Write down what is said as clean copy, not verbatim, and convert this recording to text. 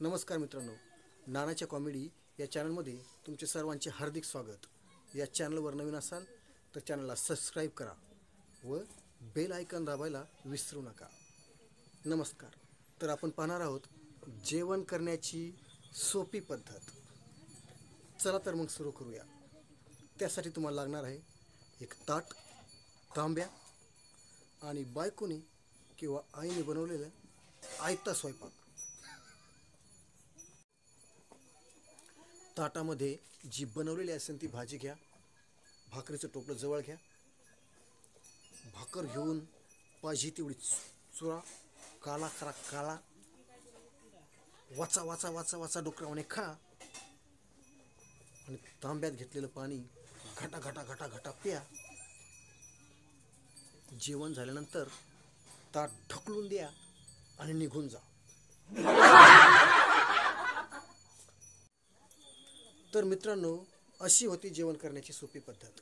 नमस्कार मित्रांनो, नानाच्या कॉमेडी या चॅनलमध्ये तुमचे सर्वांचे हार्दिक स्वागत। या चॅनलवर नवीन असाल तर चॅनलला सबस्क्राईब करा व बेल आयकॉन दाबायला विसरू नका। नमस्कार। तर आपण पाहणार आहोत जेवण करण्याची सोपी पद्धत। चला तर मग सुरू करूया। त्यासाठी तुम्हाला लागणार आहे एक ताट, तांब्या आणि बायकोने किंवा आईने बनवलेला आयता स्वयंपाक। ताटामध्ये जी बनवलेली असेल ती भाजी घ्या, भाकरीचं टोपलं जवळ घ्या, भाकर घेऊन पाहिजे तेवढी चुरा, काला खरा काला, वाचा वाचा वाचा वाचा डोकरावाने खा आणि तांब्यात घेतलेलं पाणी घटा घटा घटा घटा प्या। जेवण झाल्यानंतर ताट ढकलून द्या आणि निघून जा। तर मित्रांनो, अशी होती जेवण करण्याची सोपी पद्धत।